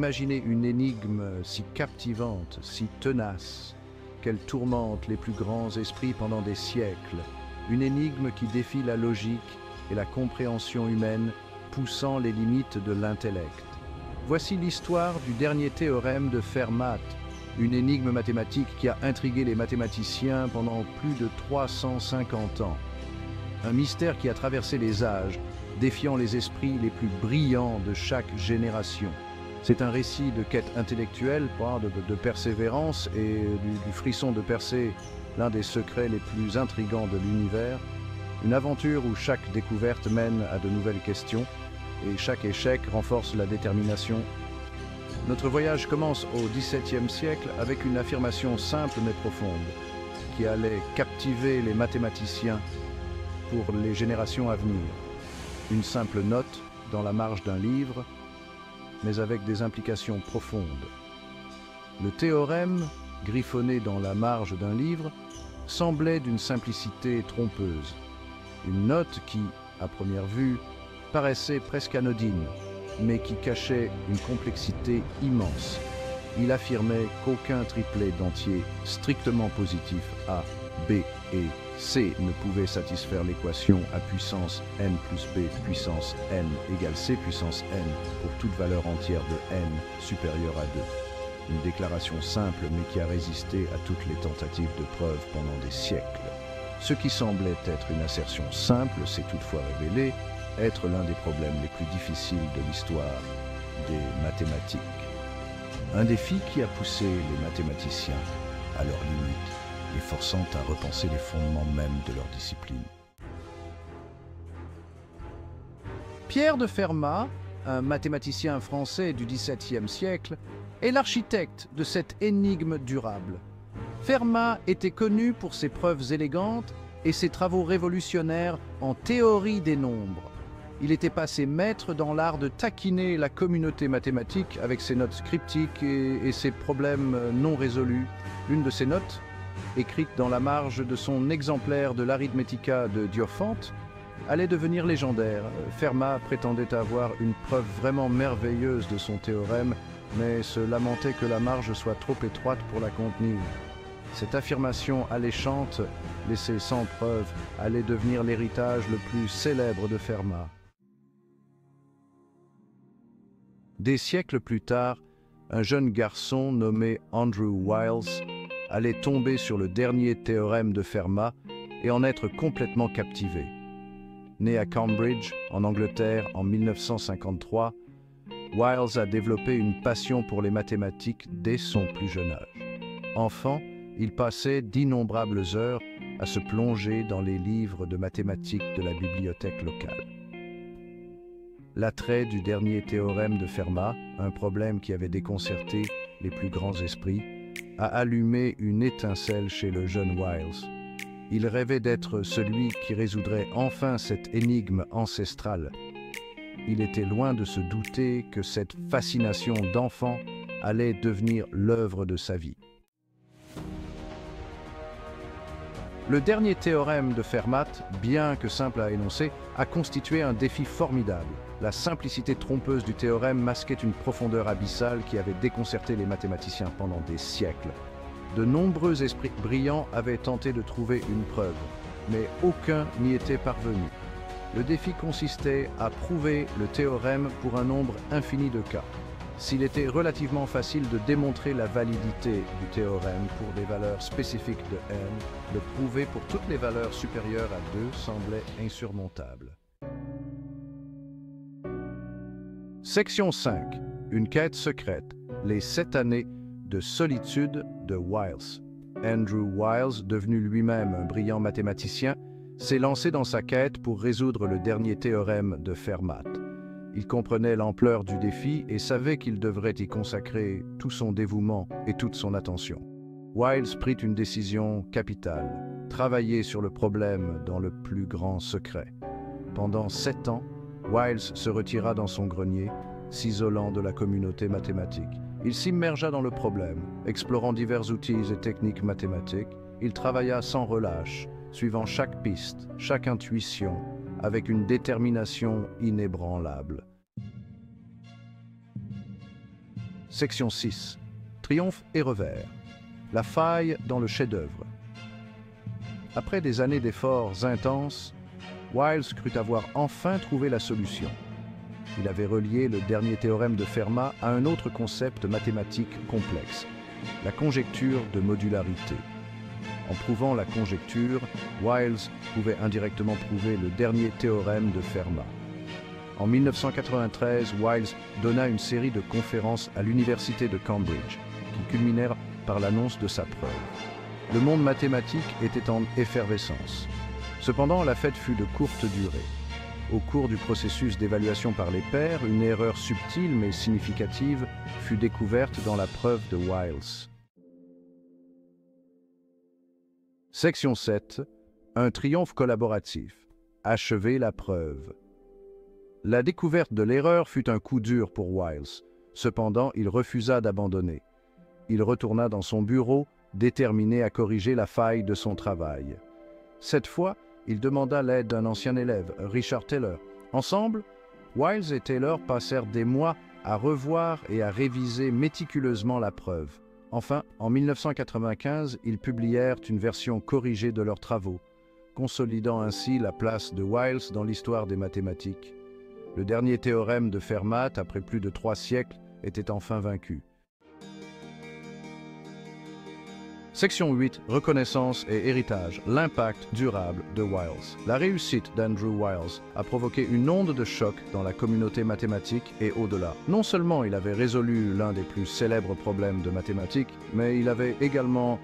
Imaginez une énigme si captivante, si tenace, qu'elle tourmente les plus grands esprits pendant des siècles. Une énigme qui défie la logique et la compréhension humaine, poussant les limites de l'intellect. Voici l'histoire du dernier théorème de Fermat, une énigme mathématique qui a intrigué les mathématiciens pendant plus de 350 ans. Un mystère qui a traversé les âges, défiant les esprits les plus brillants de chaque génération. C'est un récit de quête intellectuelle, de persévérance et du frisson de percer l'un des secrets les plus intrigants de l'univers. Une aventure où chaque découverte mène à de nouvelles questions et chaque échec renforce la détermination. Notre voyage commence au XVIIe siècle avec une affirmation simple mais profonde qui allait captiver les mathématiciens pour les générations à venir. Une simple note dans la marge d'un livre, mais avec des implications profondes. Le théorème, griffonné dans la marge d'un livre, semblait d'une simplicité trompeuse. Une note qui, à première vue, paraissait presque anodine, mais qui cachait une complexité immense. Il affirmait qu'aucun triplet d'entiers strictement positif A, B et C ne pouvait satisfaire l'équation A puissance n plus B puissance n égale C puissance n pour toute valeur entière de n supérieure à 2. Une déclaration simple mais qui a résisté à toutes les tentatives de preuve pendant des siècles. Ce qui semblait être une assertion simple s'est toutefois révélé être l'un des problèmes les plus difficiles de l'histoire des mathématiques. Un défi qui a poussé les mathématiciens à leurs limites, les forçant à repenser les fondements même de leur discipline. Pierre de Fermat, un mathématicien français du XVIIe siècle, est l'architecte de cette énigme durable. Fermat était connu pour ses preuves élégantes et ses travaux révolutionnaires en théorie des nombres. Il était passé maître dans l'art de taquiner la communauté mathématique avec ses notes cryptiques et ses problèmes non résolus. L'une de ces notes, écrite dans la marge de son exemplaire de l'Arithmetica de Diophante, allait devenir légendaire. Fermat prétendait avoir une preuve vraiment merveilleuse de son théorème, mais se lamentait que la marge soit trop étroite pour la contenir. Cette affirmation alléchante, laissée sans preuve, allait devenir l'héritage le plus célèbre de Fermat. Des siècles plus tard, un jeune garçon nommé Andrew Wiles allait tomber sur le dernier théorème de Fermat et en être complètement captivé. Né à Cambridge, en Angleterre, en 1953, Wiles a développé une passion pour les mathématiques dès son plus jeune âge. Enfant, il passait d'innombrables heures à se plonger dans les livres de mathématiques de la bibliothèque locale. L'attrait du dernier théorème de Fermat, un problème qui avait déconcerté les plus grands esprits, a allumé une étincelle chez le jeune Wiles. Il rêvait d'être celui qui résoudrait enfin cette énigme ancestrale. Il était loin de se douter que cette fascination d'enfant allait devenir l'œuvre de sa vie. Le dernier théorème de Fermat, bien que simple à énoncer, a constitué un défi formidable. La simplicité trompeuse du théorème masquait une profondeur abyssale qui avait déconcerté les mathématiciens pendant des siècles. De nombreux esprits brillants avaient tenté de trouver une preuve, mais aucun n'y était parvenu. Le défi consistait à prouver le théorème pour un nombre infini de cas. S'il était relativement facile de démontrer la validité du théorème pour des valeurs spécifiques de n, le prouver pour toutes les valeurs supérieures à 2 semblait insurmontable. Section 5. Une quête secrète. Les 7 années de solitude de Wiles. Andrew Wiles, devenu lui-même un brillant mathématicien, s'est lancé dans sa quête pour résoudre le dernier théorème de Fermat. Il comprenait l'ampleur du défi et savait qu'il devrait y consacrer tout son dévouement et toute son attention. Wiles prit une décision capitale, travailler sur le problème dans le plus grand secret. Pendant 7 ans, Wiles se retira dans son grenier, s'isolant de la communauté mathématique. Il s'immergea dans le problème, explorant divers outils et techniques mathématiques. Il travailla sans relâche, suivant chaque piste, chaque intuition, avec une détermination inébranlable. Section 6. Triomphe et revers. La faille dans le chef-d'œuvre. Après des années d'efforts intenses, Wiles crut avoir enfin trouvé la solution. Il avait relié le dernier théorème de Fermat à un autre concept mathématique complexe, la conjecture de modularité. En prouvant la conjecture, Wiles pouvait indirectement prouver le dernier théorème de Fermat. En 1993, Wiles donna une série de conférences à l'université de Cambridge, qui culminèrent par l'annonce de sa preuve. Le monde mathématique était en effervescence. Cependant, la fête fut de courte durée. Au cours du processus d'évaluation par les pairs, une erreur subtile mais significative fut découverte dans la preuve de Wiles. Section 7. Un triomphe collaboratif. Achever la preuve. La découverte de l'erreur fut un coup dur pour Wiles. Cependant, il refusa d'abandonner. Il retourna dans son bureau, déterminé à corriger la faille de son travail. Cette fois, il demanda l'aide d'un ancien élève, Richard Taylor. Ensemble, Wiles et Taylor passèrent des mois à revoir et à réviser méticuleusement la preuve. Enfin, en 1995, ils publièrent une version corrigée de leurs travaux, consolidant ainsi la place de Wiles dans l'histoire des mathématiques. Le dernier théorème de Fermat, après plus de 3 siècles, était enfin vaincu. Section 8. Reconnaissance et héritage. L'impact durable de Wiles. La réussite d'Andrew Wiles a provoqué une onde de choc dans la communauté mathématique et au-delà. Non seulement il avait résolu l'un des plus célèbres problèmes de mathématiques, mais il avait également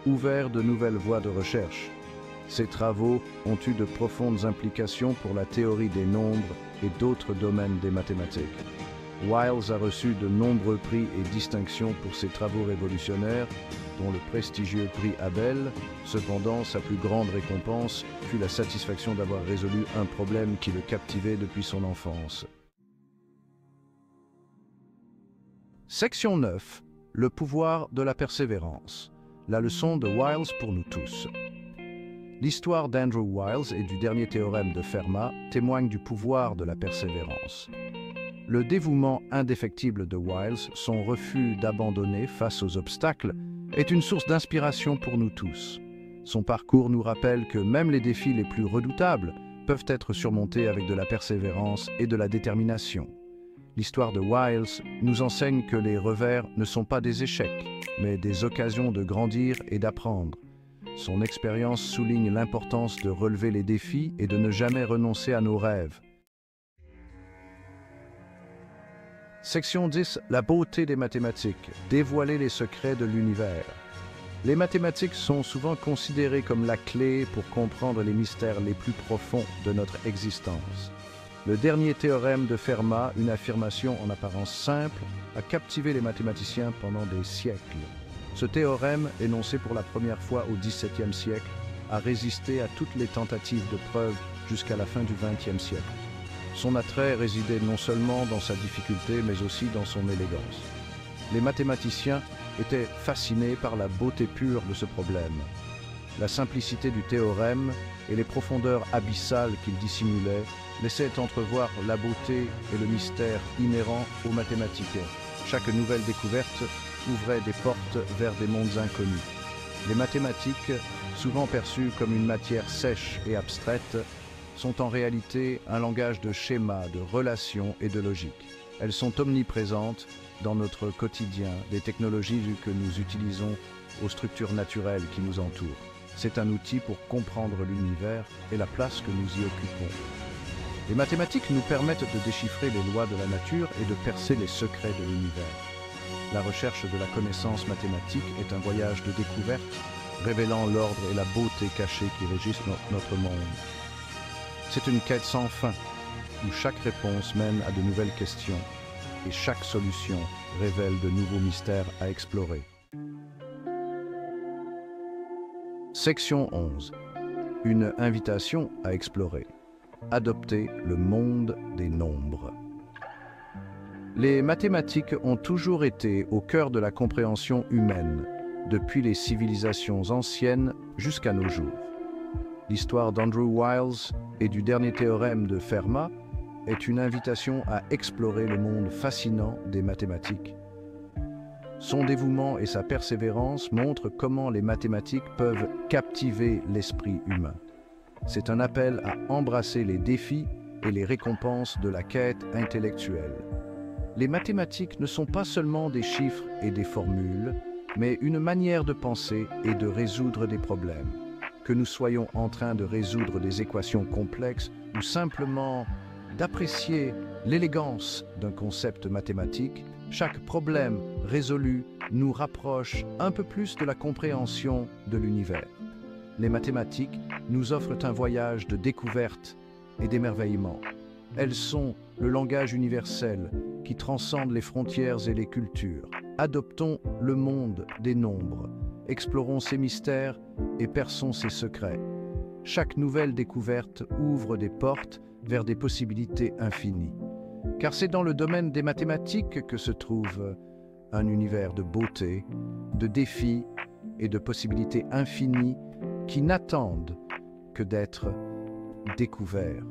ouvert de nouvelles voies de recherche. Ses travaux ont eu de profondes implications pour la théorie des nombres et d'autres domaines des mathématiques. Wiles a reçu de nombreux prix et distinctions pour ses travaux révolutionnaires, dont le prestigieux prix Abel. Cependant, sa plus grande récompense fut la satisfaction d'avoir résolu un problème qui le captivait depuis son enfance. Section 9. Le pouvoir de la persévérance. La leçon de Wiles pour nous tous. L'histoire d'Andrew Wiles et du dernier théorème de Fermat témoigne du pouvoir de la persévérance. Le dévouement indéfectible de Wiles, son refus d'abandonner face aux obstacles, est une source d'inspiration pour nous tous. Son parcours nous rappelle que même les défis les plus redoutables peuvent être surmontés avec de la persévérance et de la détermination. L'histoire de Wiles nous enseigne que les revers ne sont pas des échecs, mais des occasions de grandir et d'apprendre. Son expérience souligne l'importance de relever les défis et de ne jamais renoncer à nos rêves. Section 10. La beauté des mathématiques. Dévoiler les secrets de l'univers. Les mathématiques sont souvent considérées comme la clé pour comprendre les mystères les plus profonds de notre existence. Le dernier théorème de Fermat, une affirmation en apparence simple, a captivé les mathématiciens pendant des siècles. Ce théorème, énoncé pour la première fois au XVIIe siècle, a résisté à toutes les tentatives de preuve jusqu'à la fin du XXe siècle. Son attrait résidait non seulement dans sa difficulté, mais aussi dans son élégance. Les mathématiciens étaient fascinés par la beauté pure de ce problème. La simplicité du théorème et les profondeurs abyssales qu'il dissimulait laissaient entrevoir la beauté et le mystère inhérents aux mathématiques. Chaque nouvelle découverte ouvrait des portes vers des mondes inconnus. Les mathématiques, souvent perçues comme une matière sèche et abstraite, sont en réalité un langage de schémas, de relations et de logique. Elles sont omniprésentes dans notre quotidien, des technologies que nous utilisons aux structures naturelles qui nous entourent. C'est un outil pour comprendre l'univers et la place que nous y occupons. Les mathématiques nous permettent de déchiffrer les lois de la nature et de percer les secrets de l'univers. La recherche de la connaissance mathématique est un voyage de découverte, révélant l'ordre et la beauté cachée qui régissent notre monde. C'est une quête sans fin, où chaque réponse mène à de nouvelles questions, et chaque solution révèle de nouveaux mystères à explorer. Section 11. Une invitation à explorer. Adopter le monde des nombres. Les mathématiques ont toujours été au cœur de la compréhension humaine, depuis les civilisations anciennes jusqu'à nos jours. L'histoire d'Andrew Wiles et du dernier théorème de Fermat est une invitation à explorer le monde fascinant des mathématiques. Son dévouement et sa persévérance montrent comment les mathématiques peuvent captiver l'esprit humain. C'est un appel à embrasser les défis et les récompenses de la quête intellectuelle. Les mathématiques ne sont pas seulement des chiffres et des formules, mais une manière de penser et de résoudre des problèmes. Que nous soyons en train de résoudre des équations complexes ou simplement d'apprécier l'élégance d'un concept mathématique, chaque problème résolu nous rapproche un peu plus de la compréhension de l'univers. Les mathématiques nous offrent un voyage de découverte et d'émerveillement. Elles sont le langage universel qui transcende les frontières et les cultures. Adoptons le monde des nombres, explorons ses mystères et perçons ses secrets. Chaque nouvelle découverte ouvre des portes vers des possibilités infinies. Car c'est dans le domaine des mathématiques que se trouve un univers de beauté, de défis et de possibilités infinies qui n'attendent que d'être découverts.